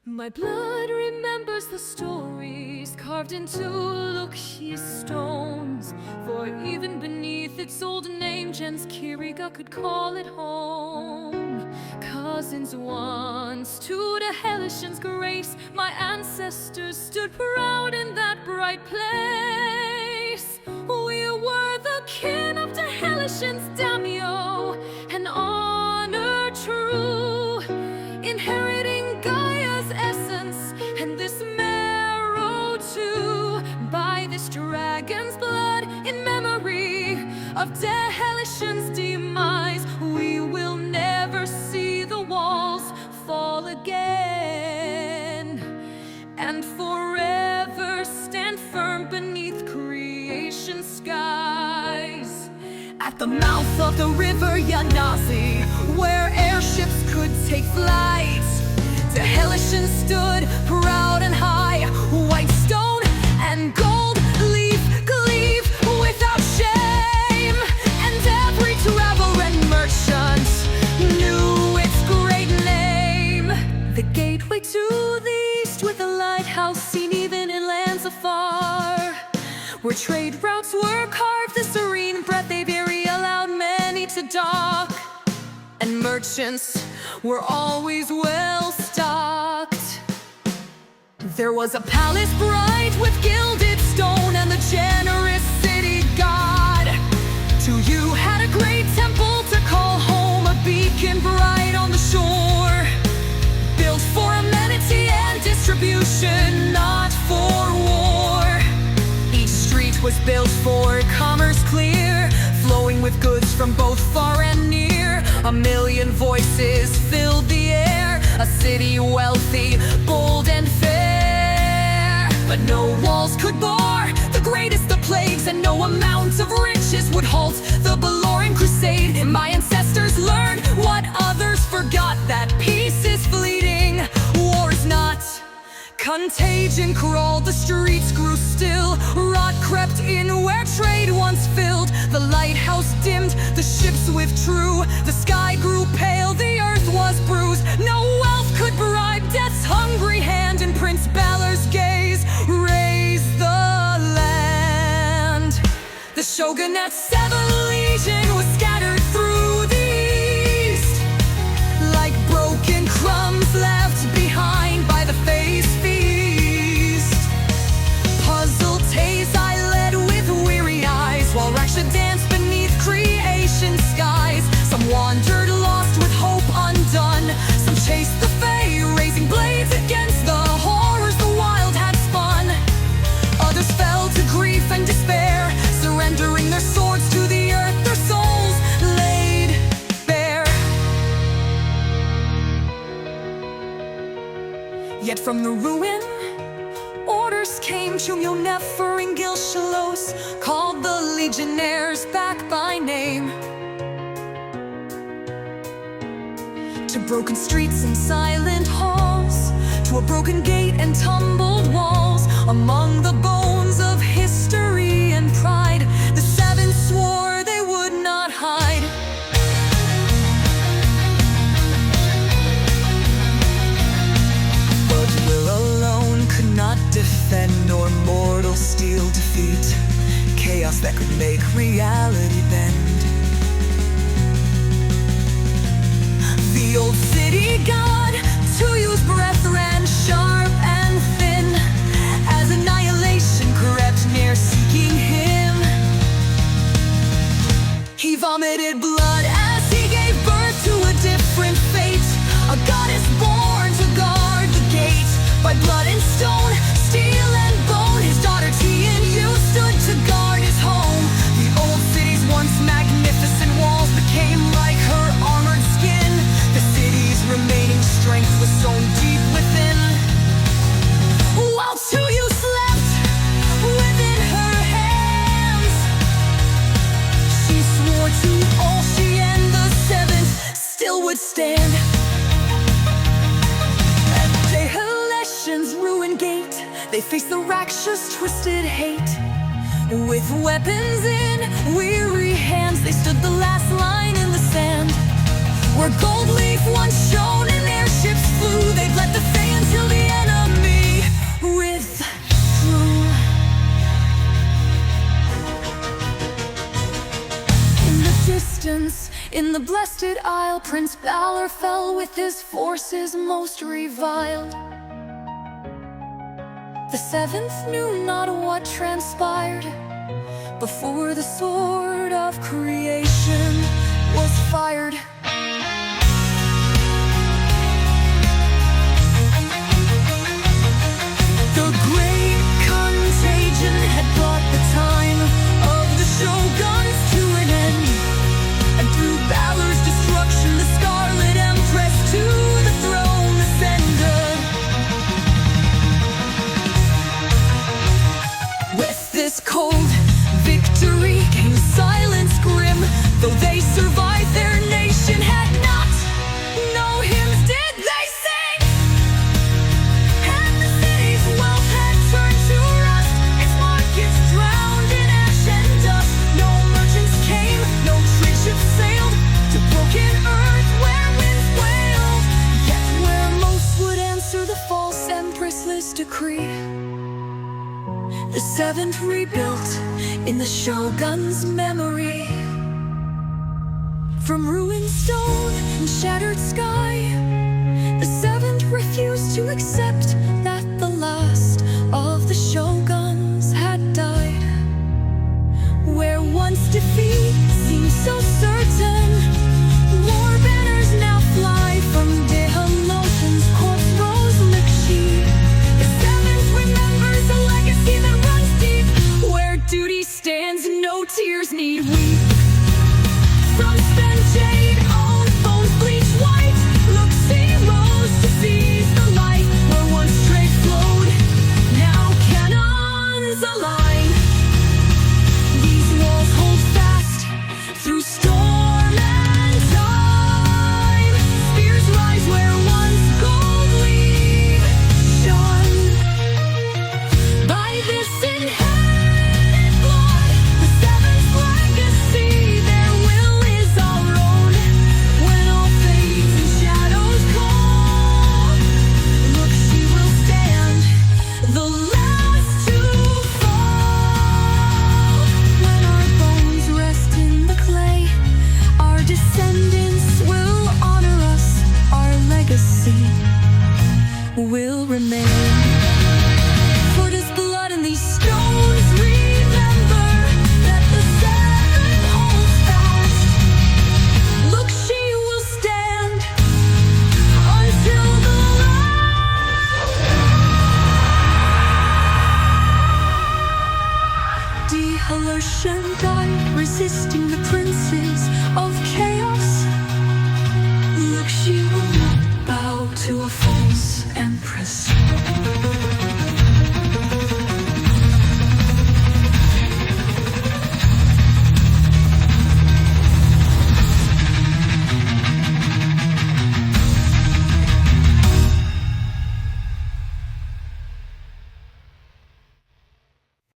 My blood remembers the stories carved into Lookshy stones, for even beneath its old name, Jen's Kiriga could call it home. Cousins once to Deheleshen's grace, my ancestors stood proud in that bright place. We were the kin of Deheleshen's daimyo, an honor true, inheriting Gaia's essence and this marrow too. By this dragon's blood, in memory of Deheleshen's demise, we will never see the walls fall again, and forever stand firm beneath creation's skies. At the mouth of the river Yanazi, where airships could take flight, Deheleshen stood proud and high, white stone and gold leaf gleave without shame, and every traveler and merchant knew its great name. The gateway to the east, with a lighthouse seen even in lands afar, where trade routes were carved, the serene breath they vary allowed many to dock, and merchants were always well stocked. There was a palace bright with gilded stone and the generous city god. To you had a great temple to call home, a beacon bright on the shore, built for amenity and distribution, not for war. Each street was built for commerce clear, flowing with goods from both far and near. A million voices filled the air, a city wealthy, bold and fair. But no walls could bar the greatest of plagues, and no amount of riches would halt the Baloran crusade. And my ancestors learned what others forgot, that peace is fleeting, war is not. Contagion crawled the streets, grew still, rot crept in where trade once filled. The lighthouse dimmed, the ships withdrew, the sky grew pale, the earth was bruised. No wealth could bribe death's hungry hand, and Prince Balor's gaze raised the land. The shogunate's 7th legion was scattered through the east, like broken crumbs left behind by the face feast. Puzzled Tazai led with weary eyes, while Raksha danced beneath creation's skies. Some wandered lost with hope undone, some chased the Fae, raising blades against the horrors the wild had spun. Others fell to grief and despair, surrendering their swords to the earth, their souls laid bare. Yet from the ruin, orders came. Chumyo Nefer and Gilshalos called the legionnaires back by name. To broken streets and silent halls, to a broken gate and tumbled walls. Among the bones of history and pride, the 7 swore they would not hide. But will alone could not defend, nor mortal steel defeat chaos that could make reality bend. The old city god, to use breath, ran sharp and thin, as annihilation crept near, seeking him. He vomited blood as he gave birth to a different fate, a goddess born to guard the gate. By blood and stone, steel and bone, his daughter Tianyu stood to guard his home. The old city's once magnificent walls became like her armored skin. The city's remaining strength was sown deep within. While Tsuyu slept within her hands, she swore to all she and the 7th still would stand. At Deheleshen's ruined gate, they faced the Raksha's twisted hate. With weapons in weary hands, they stood the last line in the sand. Where gold leaf once shone and airships flew, they'd let the Fae until the the blessed isle, Prince Balor fell with his forces most reviled. The seventh knew not what transpired before the sword of creation was fired. The great contagion had brought the time of the shoguns to an end, and through Balor's destruction the Scarlet Empress to the throne ascended. With this cold victory came silence grim, though they survived, their nation had not. No hymns did they sing, and the city's wealth had turned to rust, its markets drowned in ash and dust. No merchants came, no trade ships sailed to broken earth where winds wailed, yet where most would answer the false empress's decree, the seventh rebuilt in the shogun's memory. From ruined stone and shattered sky, the seventh refused to accept